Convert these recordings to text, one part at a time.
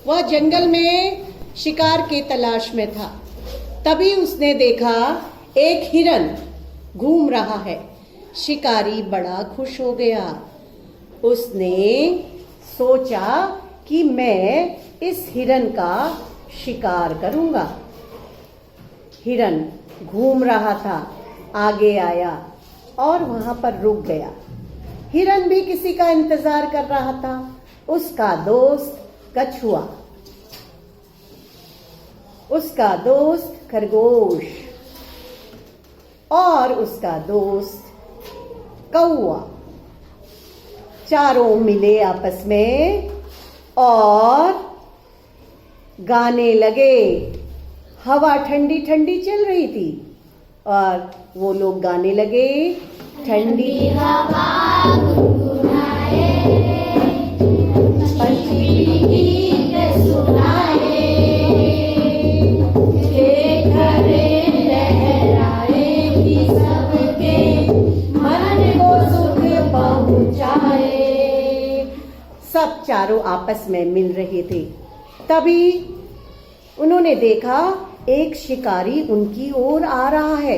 वह जंगल में शिकार की तलाश में था। तभी उसने देखा एक हिरन घूम रहा है। शिकारी बड़ा खुश हो गया। उसने सोचा कि मैं इस हिरन का शिकार करूंगा। हिरन घूम रहा था, आगे आया और वहां पर रुक गया। हिरन भी किसी का इंतजार कर रहा था। उसका दोस्त कछुआ, उसका दोस्त खरगोश और उसका दोस्त कौवा, चारों मिले आपस में और गाने लगे। हवा ठंडी ठंडी चल रही थी और वो लोग गाने लगे, ठंडी हवा गुनगुनाए, पंछी गीत सुनाए, घरे लहराए, सबके मन को सुख पहुंचाए। सब चारों आपस में मिल रहे थे। तभी उन्होंने देखा एक शिकारी उनकी ओर आ रहा है।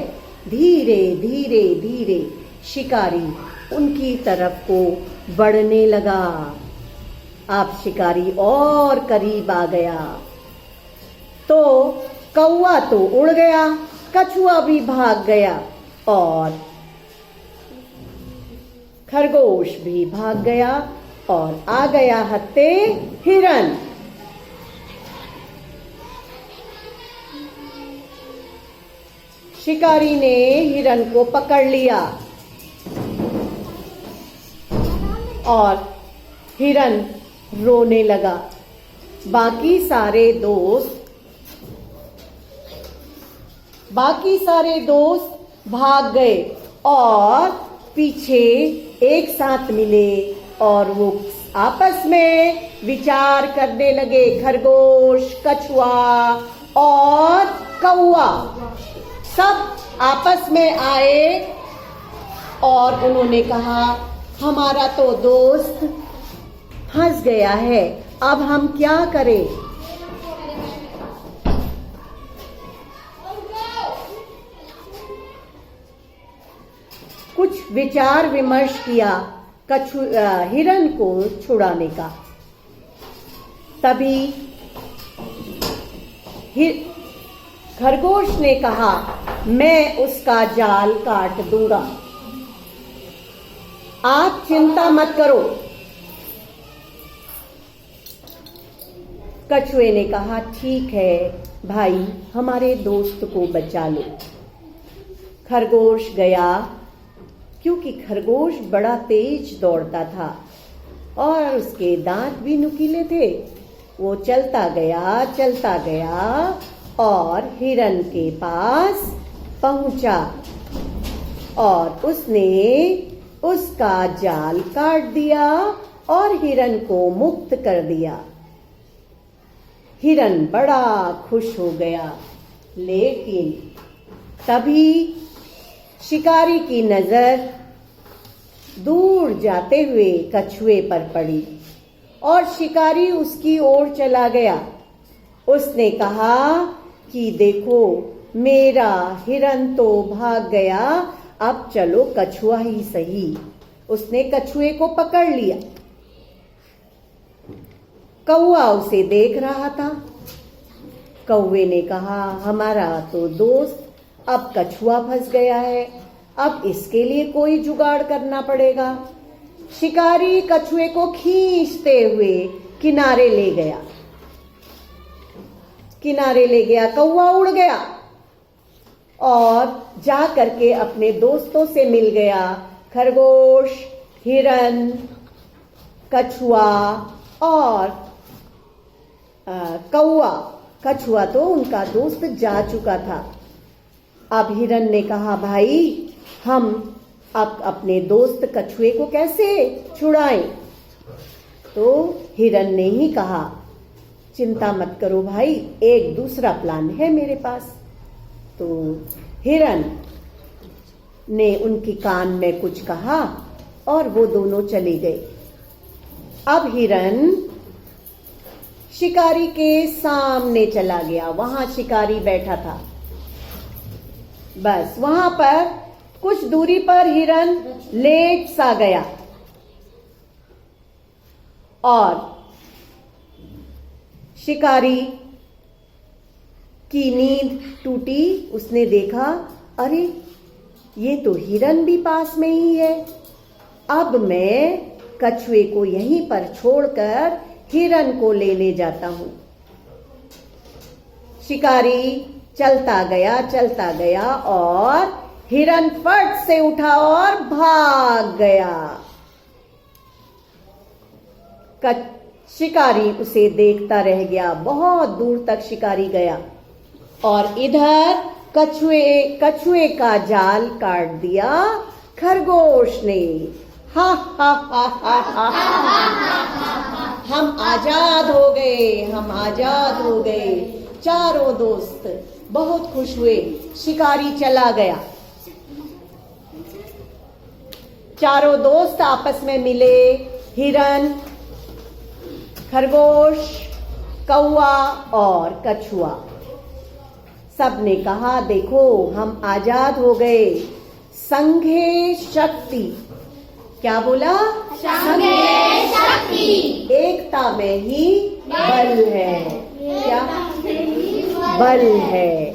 धीरे धीरे धीरे शिकारी उनकी तरफ को बढ़ने लगा। अब शिकारी और करीब आ गया तो कौवा तो उड़ गया, कछुआ भी भाग गया और खरगोश भी भाग गया और आ गया हत्थे हिरन। शिकारी ने हिरन को पकड़ लिया और हिरन रोने लगा। बाकी सारे दोस्त भाग गए और पीछे एक साथ मिले और वो आपस में विचार करने लगे। खरगोश, कछुआ और कौवा सब आपस में आए और उन्होंने कहा, हमारा तो दोस्त फंस गया है, अब हम क्या करें? कुछ विचार विमर्श किया हिरन को छुड़ाने का। तभी खरगोश ने कहा, मैं उसका जाल काट दूंगा, आप चिंता मत करो। कछुए ने कहा, ठीक है भाई, हमारे दोस्त को बचा लो। खरगोश गया, क्योंकि खरगोश बड़ा तेज दौड़ता था और उसके दांत भी नुकीले थे। वो चलता गया और हिरन के पास पहुंचा और उसने उसका जाल काट दिया और हिरन को मुक्त कर दिया। हिरन बड़ा खुश हो गया। लेकिन तभी शिकारी की नजर दूर जाते हुए कछुए पर पड़ी और शिकारी उसकी ओर चला गया। उसने कहा कि देखो, मेरा हिरन तो भाग गया, अब चलो कछुआ ही सही। उसने कछुए को पकड़ लिया। कौवा उसे देख रहा था। कौवे ने कहा, हमारा तो दोस्त अब कछुआ फंस गया है, अब इसके लिए कोई जुगाड़ करना पड़ेगा। शिकारी कछुए को खींचते हुए किनारे ले गया। कौवा उड़ गया और जा करके अपने दोस्तों से मिल गया। खरगोश, हिरन, कछुआ और कौवा। कछुआ तो उनका दोस्त जा चुका था। अब हिरन ने कहा, भाई, हम अब अपने दोस्त कछुए को कैसे छुड़ाएं? तो हिरन ने ही कहा, चिंता मत करो भाई, एक दूसरा प्लान है मेरे पास। तो हिरन ने उनकी कान में कुछ कहा और वो दोनों चले गए। अब हिरन शिकारी के सामने चला गया। वहां शिकारी बैठा था। बस वहां पर कुछ दूरी पर हिरन लेट सा गया और शिकारी की नींद टूटी। उसने देखा, अरे ये तो हिरन भी पास में ही है। अब मैं कछुए को यहीं पर छोड़कर हिरन को लेने जाता हूं। शिकारी चलता गया और हिरन फट से उठा और भाग गया। शिकारी उसे देखता रह गया। बहुत दूर तक शिकारी गया और इधर कछुए का जाल काट दिया खरगोश ने। हा हा हा हा हा, हम आजाद हो गए। चारों दोस्त बहुत खुश हुए। शिकारी चला गया। चारों दोस्त आपस में मिले। हिरन, खरगोश, कौवा और कछुआ। सबने कहा, देखो हम आजाद हो गए। संघे शक्ति। क्या बोला? संघे शक्ति। एकता में ही बल है। क्या? बल है।